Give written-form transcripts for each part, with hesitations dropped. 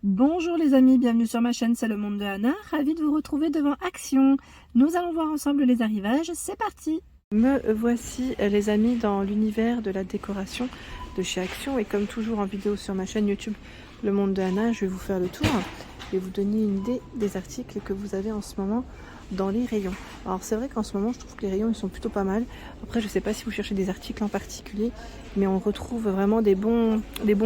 Bonjour les amis, bienvenue sur ma chaîne, c'est le monde de Anna, ravie de vous retrouver devant Action. Nous allons voir ensemble les arrivages, c'est parti. Me voici les amis dans l'univers de la décoration de chez Action et comme toujours en vidéo sur ma chaîne YouTube le monde de Anna, je vais vous faire le tour et vous donner une idée des articles que vous avez en ce moment dans les rayons. Alors c'est vrai qu'en ce moment je trouve que les rayons ils sont plutôt pas mal. Après je sais pas si vous cherchez des articles en particulier, mais on retrouve vraiment des bons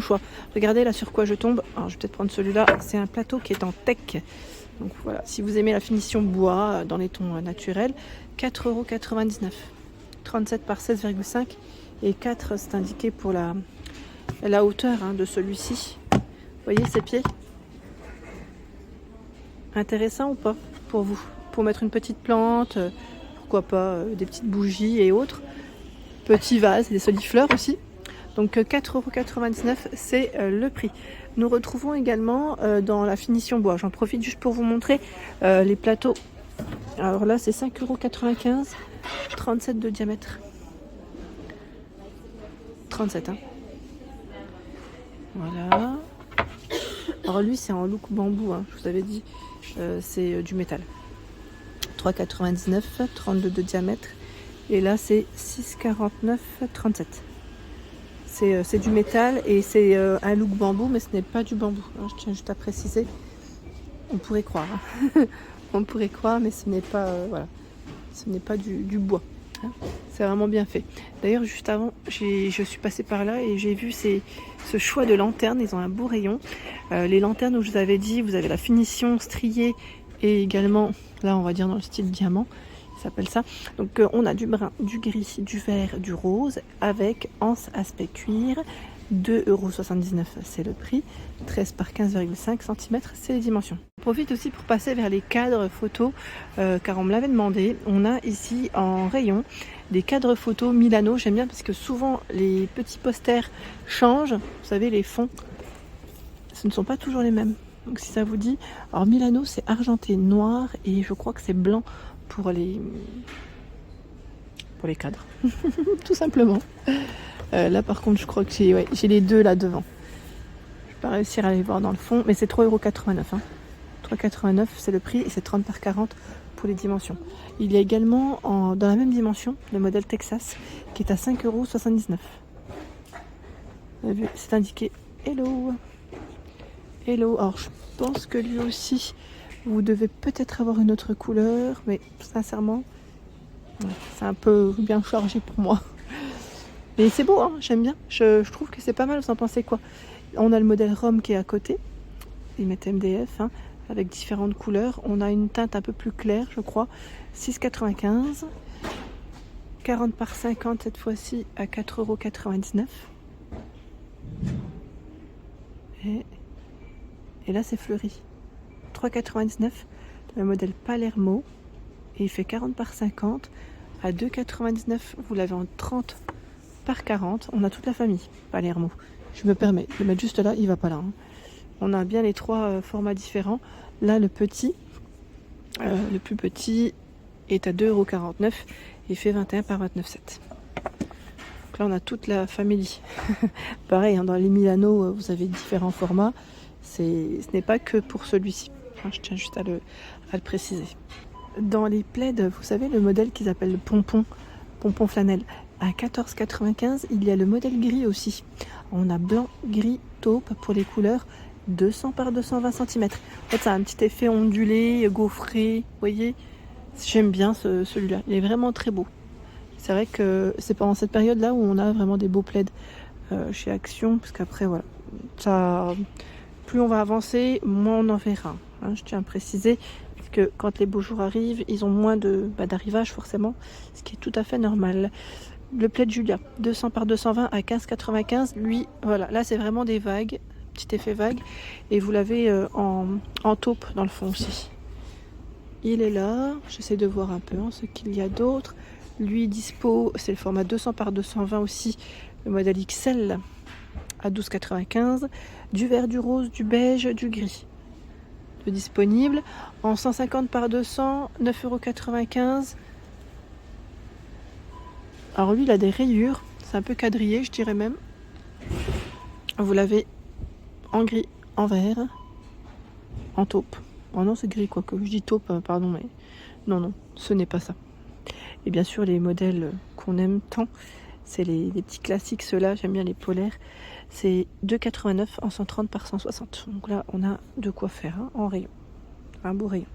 choix. Regardez là sur quoi je tombe. Alors je vais peut-être prendre celui-là, c'est un plateau qui est en teck. Donc voilà, si vous aimez la finition bois dans les tons naturels, 4,99 €. 37 par 16,5 et 4 c'est indiqué pour la hauteur de celui-ci. Vous voyez ses pieds? Intéressant ou pas pour vous? Pour mettre une petite plante, pourquoi pas des petites bougies et autres. Petits vases, des solifleurs aussi. Donc 4,99 € c'est le prix. Nous retrouvons également dans la finition bois. J'en profite juste pour vous montrer les plateaux. Alors là c'est 5,95 €, 37 de diamètre. 37 hein. Voilà. Alors lui c'est en look bambou, je vous avais dit, c'est du métal. 3,99 €, 32 de diamètre. Et là c'est 6,49 €, 37. C'est du métal et c'est un look bambou, mais ce n'est pas du bambou. Je tiens juste à préciser. On pourrait croire. On pourrait croire, mais ce n'est pas, voilà. Ce n'est pas du bois. C'est vraiment bien fait. D'ailleurs, juste avant, je suis passée par là et j'ai vu ce choix de lanternes. Ils ont un beau rayon. Les lanternes, où je vous avais dit, vous avez la finition striée et également, là, on va dire dans le style diamant. Ça s'appelle ça. Donc, on a du brun, du gris, du vert, du rose avec anse aspect cuir. 2,79 €, c'est le prix. 13 par 15,5 cm, c'est les dimensions. Je profite aussi pour passer vers les cadres photos, car on me l'avait demandé. On a ici en rayon des cadres photos Milano. J'aime bien parce que souvent les petits posters changent. Vous savez, les fonds, ce ne sont pas toujours les mêmes. Donc si ça vous dit, alors Milano c'est argenté noir et je crois que c'est blanc pour les cadres, tout simplement. Là par contre je crois que j'ai les deux là devant. Je vais pas réussir à les voir dans le fond, mais c'est 3,89 €. 3,89 € c'est le prix et c'est 30 par 40 pour les dimensions. Il y a également dans la même dimension le modèle Texas qui est à 5,79 €. Vous avez vu, c'est indiqué Hello. Hello. Alors je pense que lui aussi vous devez peut-être avoir une autre couleur, mais sincèrement c'est un peu bien chargé pour moi. Mais c'est beau, j'aime bien. Je trouve que c'est pas mal, vous en pensez quoi? On a le modèle Rome qui est à côté. Ils mettent MDF, avec différentes couleurs. On a une teinte un peu plus claire, je crois. 6,95 €. 40 par 50 cette fois-ci à 4,99 €. Et là c'est fleuri. 3,99 €. Le modèle Palermo. Et il fait 40 par 50 à 2,99 €. Vous l'avez en 30 par 40. On a toute la famille Palermo. Je me permets de le mettre juste là, il va pas là. On a bien les trois formats différents. Là le petit, le plus petit est à 2,49 € et fait 21 par 29,7. Donc là on a toute la famille. Pareil, dans les Milano vous avez différents formats. Ce n'est pas que pour celui-ci. Je tiens juste à le préciser. Dans les plaids, vous savez le modèle qu'ils appellent le pompon flanelle, à 14,95 €, il y a le modèle gris aussi. On a blanc, gris, taupe pour les couleurs, 200 par 220 cm. En fait, ça a un petit effet ondulé, gaufré, vous voyez. J'aime bien celui-là, il est vraiment très beau. C'est vrai que c'est pendant cette période-là où on a vraiment des beaux plaids chez Action, parce qu'après, voilà, plus on va avancer, moins on en verra. Je tiens à préciser que quand les beaux jours arrivent, ils ont moins d'arrivage forcément, ce qui est tout à fait normal. Le plaid Julia, 200 par 220 à 15,95 €. Lui, voilà, là c'est vraiment des vagues, petit effet vague, et vous l'avez en taupe dans le fond aussi. Il est là, j'essaie de voir un peu ce qu'il y a d'autre. Lui dispo, c'est le format 200 par 220 aussi, le modèle XL à 12,95 €. Du vert, du rose, du beige, du gris. Disponible en 150 par 200, 9,95 €. Alors lui il a des rayures, c'est un peu quadrillé je dirais même. Vous l'avez en gris, en vert en taupe. Oh non, c'est gris, quoi que je dis taupe, pardon, mais non, ce n'est pas ça. Et bien sûr, les modèles qu'on aime tant, c'est les petits classiques, ceux-là, j'aime bien les polaires. C'est 2,89 en 130 par 160. Donc là, on a de quoi faire hein, en rayon. Un beau rayon.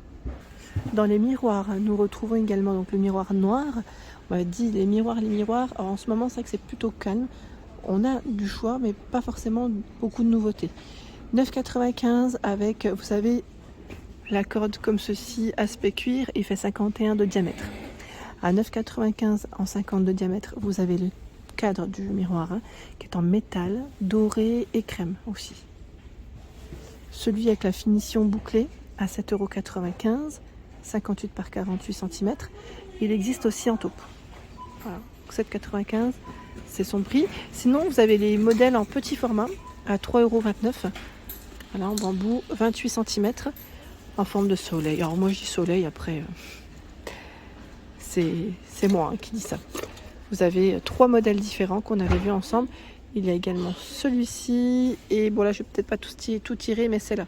Dans les miroirs, nous retrouvons également donc, le miroir noir. On m'a dit les miroirs. Alors, en ce moment, c'est vrai que c'est plutôt calme. On a du choix, mais pas forcément beaucoup de nouveautés. 9,95 avec, vous savez, la corde comme ceci, aspect cuir, il fait 51 de diamètre. À 9,95 en 50 de diamètre, vous avez le cadre du miroir hein, qui est en métal, doré et crème aussi. Celui avec la finition bouclée à 7,95 €, 58 par 48 cm. Il existe aussi en taupe. Voilà, 7,95 €, c'est son prix. Sinon, vous avez les modèles en petit format à 3,29 €. Voilà, en bambou, 28 cm, en forme de soleil. Alors moi, je dis soleil, après, c'est moi hein, qui dis ça. Vous avez 3 modèles différents qu'on avait vus ensemble. Il y a également celui-ci. Et bon là, je vais peut-être pas tout tirer, mais c'est là.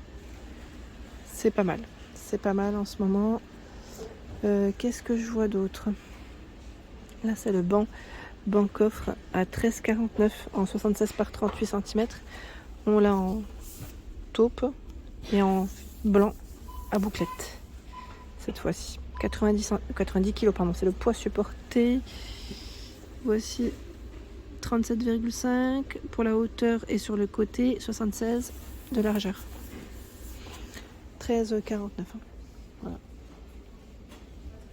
C'est pas mal. C'est pas mal en ce moment. Qu'est-ce que je vois d'autre? Là, c'est le banc coffre à 13,49 en 76 par 38 cm. On l'a en taupe et en blanc à bouclette. Cette fois-ci. 90 kg, pardon. C'est le poids supporté. Voici 37,5 pour la hauteur et sur le côté 76 de largeur. 13,49 €. Voilà.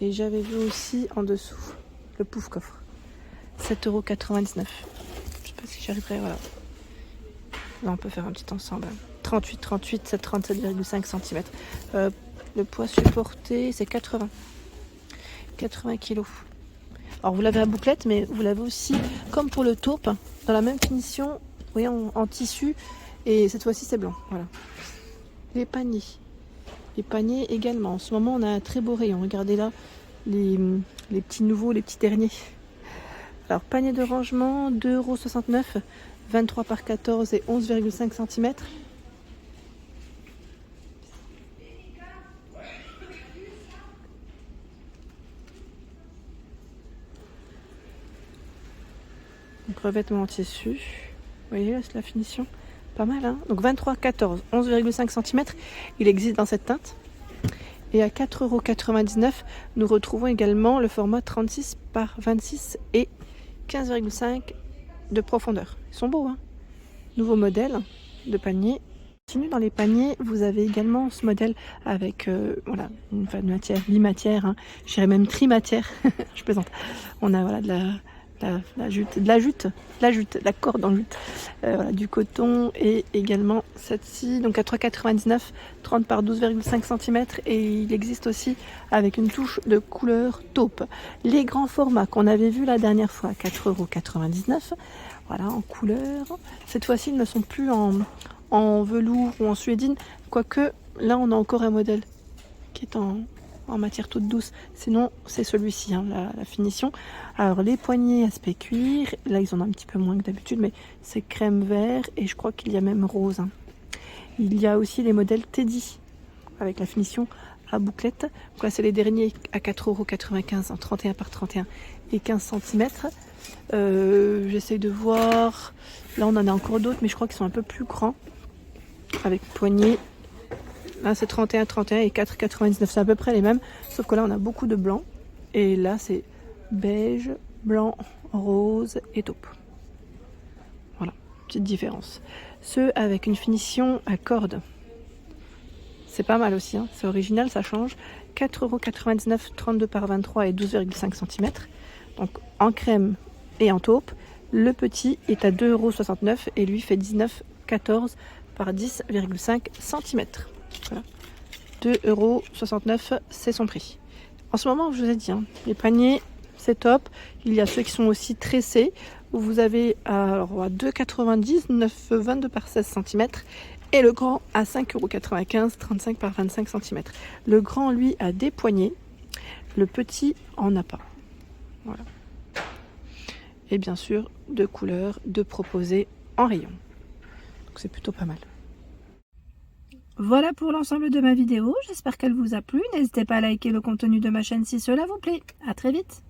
Et j'avais vu aussi en dessous le pouf coffre. 7,99 €. Je sais pas si j'arriverai. Voilà. Là on peut faire un petit ensemble. 38, 37,5 cm. Le poids supporté c'est 80 kg. Alors vous l'avez à bouclette, mais vous l'avez aussi, comme pour le taupe, dans la même finition, vous voyez, en tissu. Et cette fois-ci, c'est blanc. Voilà. Les paniers. Les paniers également. En ce moment, on a un très beau rayon. Regardez là, les petits nouveaux, les petits derniers. Alors, panier de rangement, 2,69 €, 23 par 14 et 11,5 cm. Donc revêtement en tissu. Vous voyez là, c'est la finition. Pas mal, hein. Donc 23, 14, 11,5 cm. Il existe dans cette teinte. Et à 4,99 €, nous retrouvons également le format 36 par 26 et 15,5 de profondeur. Ils sont beaux, hein. Nouveau modèle de panier. Continue dans les paniers, vous avez également ce modèle avec voilà, une matière, bimatière, hein. Je dirais même trimatière. Je plaisante. On a voilà, la corde en jute, voilà, du coton et également celle-ci, donc à 3,99 €, 30 par 12,5 cm et il existe aussi avec une touche de couleur taupe. Les grands formats qu'on avait vu la dernière fois à 4,99 €, voilà, en couleur. Cette fois-ci, ils ne sont plus en velours ou en suédine, quoique là on a encore un modèle qui est en matière toute douce. Sinon, c'est celui-ci, hein, la finition. Alors, les poignets aspect cuir, là, ils en ont un petit peu moins que d'habitude, mais c'est crème vert et je crois qu'il y a même rose. Hein. Il y a aussi les modèles Teddy avec la finition à bouclette. Donc là, c'est les derniers à 4,95 € en 31 par 31 et 15 cm. J'essaye de voir. Là, on en a encore d'autres, mais je crois qu'ils sont un peu plus grands avec poignets. Là, c'est 31 et 4,99. C'est à peu près les mêmes, sauf que là, on a beaucoup de blanc. Et là, c'est beige, blanc, rose et taupe. Voilà, petite différence. Ceux avec une finition à corde. C'est pas mal aussi, hein. C'est original, ça change. 4,99 €, 32 par 23 et 12,5 cm. Donc, en crème et en taupe. Le petit est à 2,69 € et lui fait 19,14 par 10,5 cm. Voilà. 2,69 €, c'est son prix. En ce moment, je vous ai dit, hein, les paniers, c'est top. Il y a ceux qui sont aussi tressés, où vous avez à 2,90 €, 22 par 16 cm, et le grand à 5,95 €, 35 par 25 cm. Le grand, lui, a des poignées. Le petit en a pas. Voilà. Et bien sûr, de couleurs, de proposés en rayon. Donc c'est plutôt pas mal. Voilà pour l'ensemble de ma vidéo, j'espère qu'elle vous a plu. N'hésitez pas à liker le contenu de ma chaîne si cela vous plaît. À très vite.